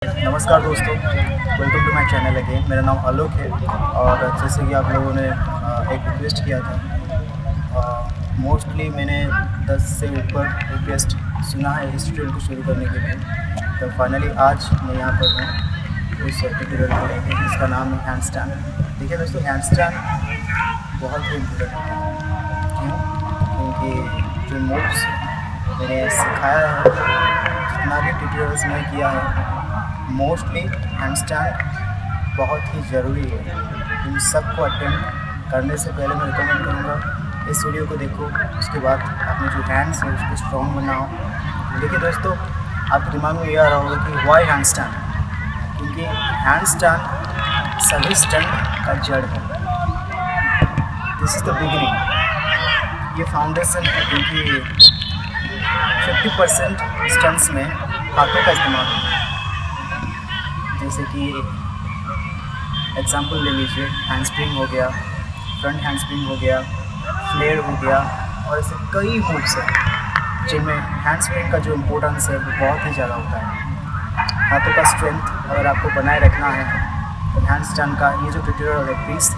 नमस्कार दोस्तों, welcome to my channel again. मेरा नाम आलोक है और जैसे कि आप लोगों ने एक रिक्वेस्ट किया था, मोस्टली मैंने 10 से ऊपर रिक्वेस्ट सुना है इस ट्यूटोरियल को शुरू करने के लिए। तो फाइनली आज मैं यहाँ पर हूँ इस ट्यूटोरियल को लेकर, जिसका नाम है हैंड स्टैंड। देखिए दोस्तों, हैंड स्टैंड बहुत ही इम्पोर्टेंट होता है। क्यों? क्योंकि जो मूव्स मैंने सिखाया है, जितना भी ट्यूटोरियल्स में किया है, मोस्टली हैंड स्टैंड बहुत ही ज़रूरी है। इन सबको अटेम्प्ट करने से पहले मैं रिकमेंड करूँगा इस वीडियो को देखो, उसके बाद अपने जो हैंड्स है उसको स्ट्रॉन्ग बनाओ। देखिए दोस्तों, आपके दिमाग में ये आ रहा होगा कि वाई हैंड स्टैंड, क्योंकि हैंड स्टैंड सभी स्टंट का जड़ है। दिस इज़ द बिगिनिंग, ये फाउंडेशन है, क्योंकि 50% स्टंट्स में हाथों का इस्तेमाल होता है। जैसे कि एग्जांपल ले लीजिए, हैंड स्प्रिंग हो गया, फ्रंट हैंड स्प्रिंग हो गया, फ्लेयर हो गया, और ऐसे कई मूव्स हैं जिनमें हैंड स्प्रिंग का जो इम्पोर्टेंस है वो बहुत ही ज़्यादा होता है। हाथों का स्ट्रेंथ अगर आपको बनाए रखना है तो हैंड स्टैंड का ये जो ट्यूटोरियल है प्लीज़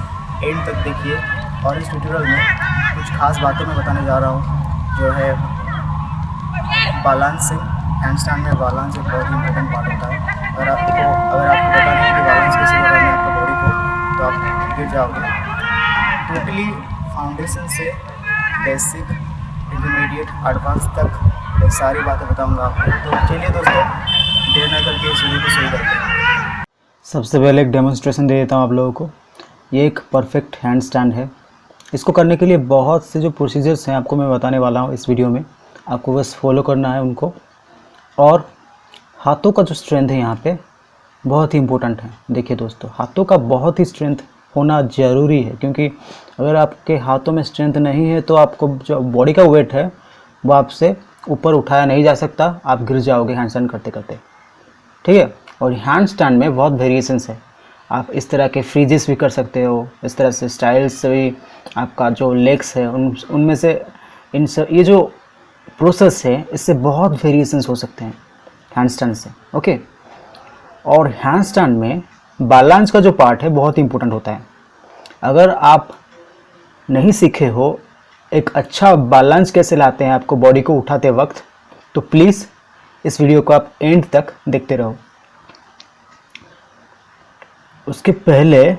एंड तक देखिए। और इस ट्यूटोरियल में कुछ खास बातें मैं बताने जा रहा हूँ, जो है बैलेंसिंग। हैंड स्टैंड में बैलेंस एक बहुत ही इंपॉर्टेंट पार्ट होता है। अगर आपको पता नहीं कि बैलेंस कैसे करना है आपका बॉडी को, तो आप गिर जाओगे। टोटली फाउंडेशन से बेसिक, इंटरमीडिएट, एडवांस तक ये सारी बातें बताऊंगा आपको। तो चलिए दोस्तों, देर न करके इस वीडियो को शुरू करते हैं। सबसे पहले एक डेमोन्स्ट्रेशन दे देता हूँ आप लोगों को। ये एक परफेक्ट हैंड स्टैंड है। इसको करने के लिए बहुत से जो प्रोसीजर्स हैं आपको मैं बताने वाला हूँ इस वीडियो में। आपको बस फॉलो करना है उनको। और हाथों का जो स्ट्रेंथ है यहाँ पे बहुत ही इम्पोर्टेंट है। देखिए दोस्तों, हाथों का बहुत ही स्ट्रेंथ होना ज़रूरी है, क्योंकि अगर आपके हाथों में स्ट्रेंथ नहीं है तो आपको जो बॉडी का वेट है वो आपसे ऊपर उठाया नहीं जा सकता, आप गिर जाओगे हैंड स्टैंड करते करते। ठीक है। और हैंड स्टैंड में बहुत वेरिएशंस है। आप इस तरह के फ्रीजेस भी कर सकते हो, इस तरह से स्टाइल्स से भी आपका जो लेग्स है उनमें से ये जो प्रोसेस है इससे बहुत वेरिएशंस हो सकते हैं हैंड स्टैंड से। ओके। और हैंड स्टैंड में बैलेंस का जो पार्ट है बहुत इंपॉर्टेंट होता है। अगर आप नहीं सीखे हो एक अच्छा बैलेंस कैसे लाते हैं आपको बॉडी को उठाते वक्त, तो प्लीज़ इस वीडियो को आप एंड तक देखते रहो। उसके पहले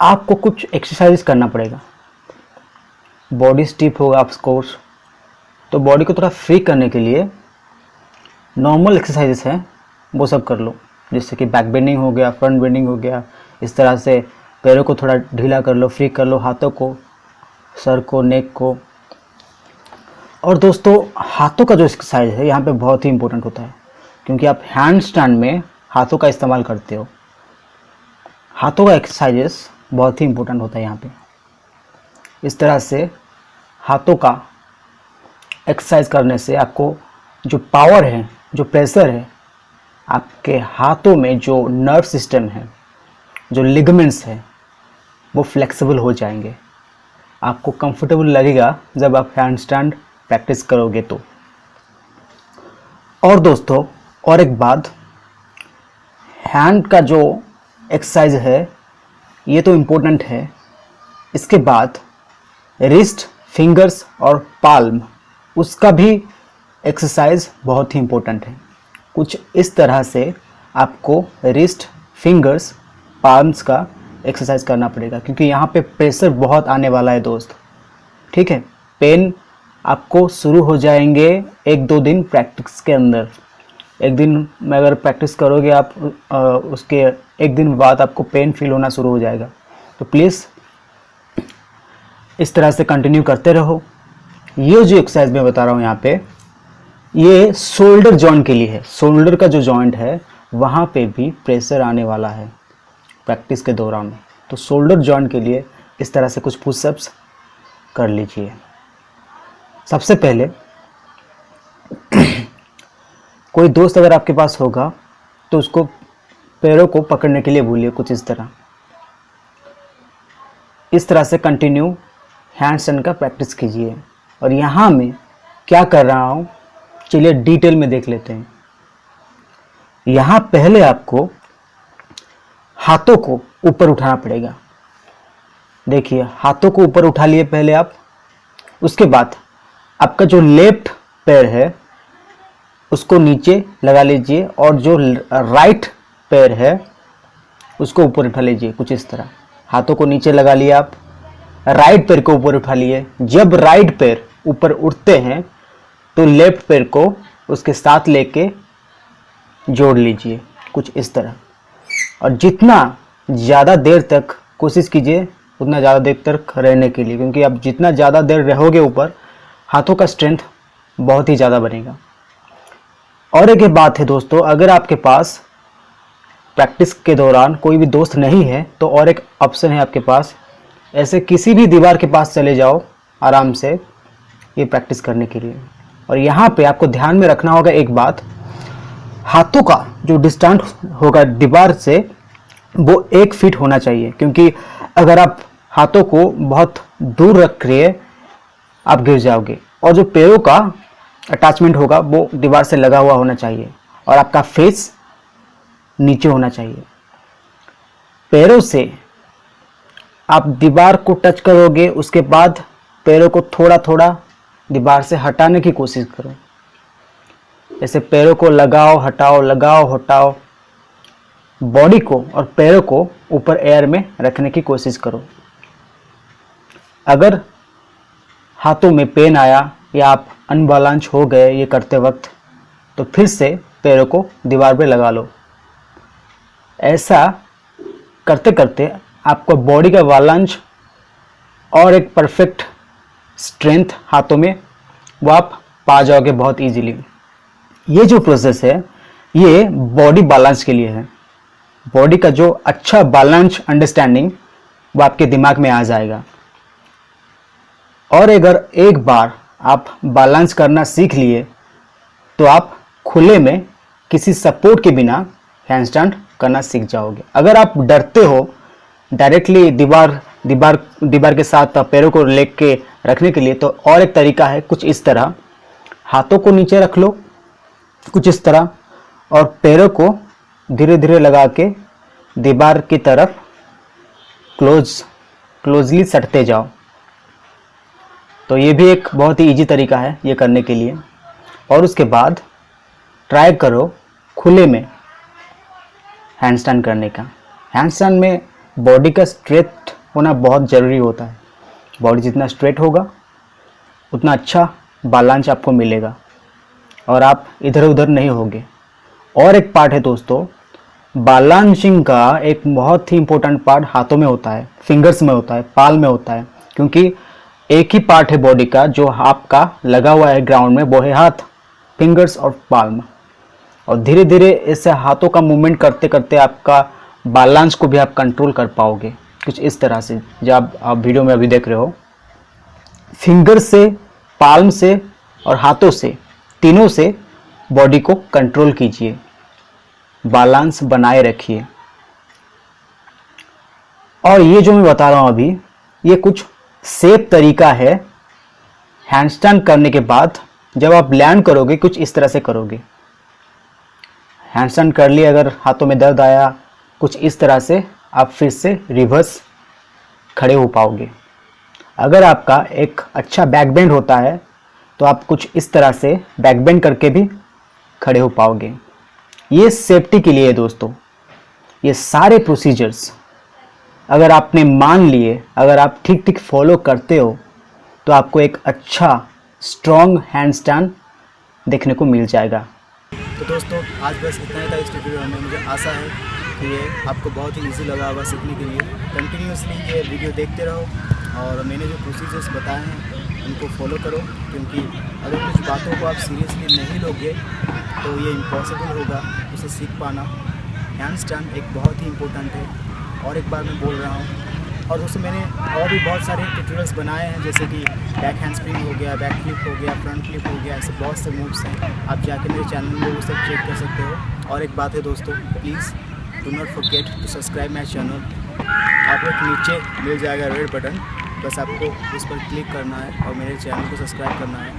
आपको कुछ एक्सरसाइज करना पड़ेगा। बॉडी स्टिफ होगा ऑफ कोर्स, तो बॉडी को थोड़ा फ्री करने के लिए नॉर्मल एक्सरसाइजेस हैं वो सब कर लो। जैसे कि बैक बेंडिंग हो गया, फ्रंट बेंडिंग हो गया। इस तरह से पैरों को थोड़ा ढीला कर लो, फ्री कर लो, हाथों को, सर को, नेक को। और दोस्तों, हाथों का जो एक्सरसाइज है यहाँ पे बहुत ही इंपॉर्टेंट होता है, क्योंकि आप हैंड स्टैंड में हाथों का इस्तेमाल करते हो। हाथों का एक्सरसाइजेस बहुत ही इंपॉर्टेंट होता है यहाँ पे। इस तरह से हाथों का एक्सरसाइज करने से आपको जो पावर है, जो प्रेशर है, आपके हाथों में जो नर्व सिस्टम है, जो लिगामेंट्स है, वो फ्लेक्सिबल हो जाएंगे। आपको कंफर्टेबल लगेगा जब आप हैंड स्टैंड प्रैक्टिस करोगे तो। और दोस्तों, और एक बात, हैंड का जो एक्सरसाइज है ये तो इम्पोर्टेंट है। इसके बाद रिस्ट, फिंगर्स और पाल्म, उसका भी एक्सरसाइज बहुत ही इम्पोर्टेंट है। कुछ इस तरह से आपको रिस्ट, फिंगर्स, पाल्म्स का एक्सरसाइज करना पड़ेगा, क्योंकि यहाँ पे प्रेशर बहुत आने वाला है दोस्त। ठीक है। पेन आपको शुरू हो जाएंगे 1-2 दिन प्रैक्टिस के अंदर। एक दिन में अगर प्रैक्टिस करोगे आप, उसके एक दिन बाद आपको पेन फील होना शुरू हो जाएगा। तो प्लीज़ इस तरह से कंटिन्यू करते रहो। ये जो एक्सरसाइज मैं बता रहा हूँ यहाँ पे, ये शोल्डर जॉइंट के लिए है। शोल्डर का जो जॉइंट है वहाँ पे भी प्रेशर आने वाला है प्रैक्टिस के दौरान। तो शोल्डर जॉइंट के लिए इस तरह से कुछ पुशअप्स कर लीजिए। सबसे पहले कोई दोस्त अगर आपके पास होगा तो उसको पैरों को पकड़ने के लिए बोलिए कुछ इस तरह। इस तरह से कंटिन्यू हैंड स्टैंड का प्रैक्टिस कीजिए। और यहाँ मैं क्या कर रहा हूँ, चलिए डिटेल में देख लेते हैं। यहाँ पहले आपको हाथों को ऊपर उठाना पड़ेगा। देखिए, हाथों को ऊपर उठा लिए पहले आप। उसके बाद आपका जो लेफ्ट पैर है उसको नीचे लगा लीजिए और जो राइट पैर है उसको ऊपर उठा लीजिए, कुछ इस तरह। हाथों को नीचे लगा लिए आप, राइट पैर को ऊपर उठा लिए। जब राइट पैर ऊपर उठते हैं तो लेफ्ट पैर को उसके साथ लेके जोड़ लीजिए, कुछ इस तरह। और जितना ज़्यादा देर तक कोशिश कीजिए उतना ज़्यादा देर तक रहने के लिए, क्योंकि आप जितना ज़्यादा देर रहोगे ऊपर, हाथों का स्ट्रेंथ बहुत ही ज़्यादा बनेगा। और एक बात है दोस्तों, अगर आपके पास प्रैक्टिस के दौरान कोई भी दोस्त नहीं है तो और एक ऑप्शन है आपके पास। ऐसे किसी भी दीवार के पास चले जाओ आराम से ये प्रैक्टिस करने के लिए। और यहाँ पे आपको ध्यान में रखना होगा एक बात, हाथों का जो डिस्टेंस होगा दीवार से वो 1 फीट होना चाहिए, क्योंकि अगर आप हाथों को बहुत दूर रख रहे आप गिर जाओगे। और जो पैरों का अटैचमेंट होगा वो दीवार से लगा हुआ होना चाहिए और आपका फेस नीचे होना चाहिए। पैरों से आप दीवार को टच करोगे, उसके बाद पैरों को थोड़ा थोड़ा दीवार से हटाने की कोशिश करो। ऐसे पैरों को लगाओ हटाओ, लगाओ हटाओ। बॉडी को और पैरों को ऊपर एयर में रखने की कोशिश करो। अगर हाथों में पेन आया या आप अनबैलेंस हो गए ये करते वक्त, तो फिर से पैरों को दीवार पे लगा लो। ऐसा करते करते आपको बॉडी का बैलेंस और एक परफेक्ट स्ट्रेंथ हाथों में वो आप पा जाओगे बहुत इजीली। ये जो प्रोसेस है ये बॉडी बैलेंस के लिए है। बॉडी का जो अच्छा बैलेंस अंडरस्टैंडिंग वो आपके दिमाग में आ जाएगा। और अगर एक बार आप बैलेंस करना सीख लिए तो आप खुले में किसी सपोर्ट के बिना हैंडस्टैंड करना सीख जाओगे। अगर आप डरते हो डायरेक्टली दीवार के साथ पैरों को लेके रखने के लिए, तो और एक तरीका है कुछ इस तरह। हाथों को नीचे रख लो कुछ इस तरह और पैरों को धीरे धीरे लगा के दीवार की तरफ क्लोजली सटते जाओ। तो ये भी एक बहुत ही इजी तरीका है ये करने के लिए। और उसके बाद ट्राई करो खुले में हैंडस्टैंड करने का। हैंडस्टैंड में बॉडी का स्ट्रेट होना बहुत ज़रूरी होता है। बॉडी जितना स्ट्रेट होगा उतना अच्छा बैलेंस आपको मिलेगा और आप इधर उधर नहीं होगे। और एक पार्ट है दोस्तों, बैलेंसिंग का एक बहुत ही इम्पोर्टेंट पार्ट हाथों में होता है, फिंगर्स में होता है, पाल में होता है। क्योंकि एक ही पार्ट है बॉडी का जो आपका लगा हुआ है ग्राउंड में, वो है हाथ, फिंगर्स और पाल्म। और धीरे धीरे ऐसे हाथों का मूवमेंट करते करते आपका बैलेंस को भी आप कंट्रोल कर पाओगे कुछ इस तरह से। जब आप वीडियो में अभी देख रहे हो, फिंगर से, पाल्म से और हाथों से, तीनों से बॉडी को कंट्रोल कीजिए, बैलेंस बनाए रखिए। और ये जो मैं बता रहा हूँ अभी, ये कुछ सेफ तरीका है हैंडस्टैंड करने के बाद। जब आप लैंड करोगे कुछ इस तरह से करोगे, हैंडस्टैंड कर लिए, अगर हाथों में दर्द आया कुछ इस तरह से आप फिर से रिवर्स खड़े हो पाओगे। अगर आपका एक अच्छा बैक बेंड होता है तो आप कुछ इस तरह से बैक बेंड करके भी खड़े हो पाओगे। ये सेफ्टी के लिए है दोस्तों। ये सारे प्रोसीजर्स अगर आपने मान लिए, अगर आप ठीक ठीक फॉलो करते हो, तो आपको एक अच्छा स्ट्रॉन्ग हैंडस्टैंड देखने को मिल जाएगा। तो दोस्तों आज बस इतना ही था इस वीडियो में। मुझे आशा है कि ये आपको बहुत ही ईजी लगा होगा सीखने के लिए। कंटिन्यूसली ये वीडियो देखते रहो और मैंने जो प्रोसीजर्स बताए हैं उनको फॉलो करो, क्योंकि अगर कुछ बातों को आप सीरियसली नहीं लोगे तो ये इम्पॉसिबल होगा उसे सीख पाना। हैंडस्टैंड एक बहुत ही इम्पोर्टेंट है। और एक बार मैं बोल रहा हूँ, और उससे मैंने और भी बहुत सारे ट्यूटोरियल्स बनाए हैं, जैसे कि बैक हैंड स्प्रिंग हो गया, बैक फ्लिप हो गया, फ्रंट फ्लिप हो गया, ऐसे बहुत से मूव्स हैं। आप जाके मेरे चैनल में वो सब चेक कर सकते हो। और एक बात है दोस्तों, please do not forget to subscribe my channel. आप लोग नीचे मिल जाएगा रेड बटन, बस आपको उस पर क्लिक करना है और मेरे चैनल को सब्सक्राइब करना है।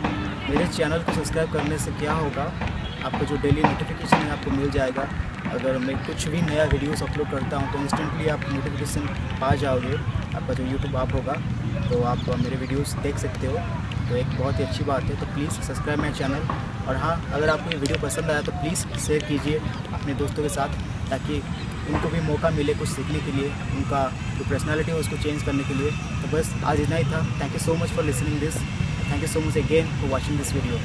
मेरे चैनल को सब्सक्राइब करने से क्या होगा आपको जो डेली नोटिफिकेशन है आपको मिल जाएगा। अगर मैं कुछ भी नया वीडियोस अपलोड करता हूँ तो इंस्टेंटली आप नोटिफिकेशन पा जाओगे। आपका जो यूट्यूब ऐप होगा तो आप मेरे वीडियोस देख सकते हो, तो एक बहुत ही अच्छी बात है। तो प्लीज़ सब्सक्राइब माई चैनल। और हाँ, अगर आपको ये वीडियो पसंद आया तो प्लीज़ शेयर कीजिए अपने दोस्तों के साथ, ताकि उनको भी मौका मिले कुछ सीखने के लिए, उनका जो पर्सनालिटी है उसको चेंज करने के लिए। तो बस आज इतना ही था। Thank you so much for listening this. Thank you so much again for watching this video.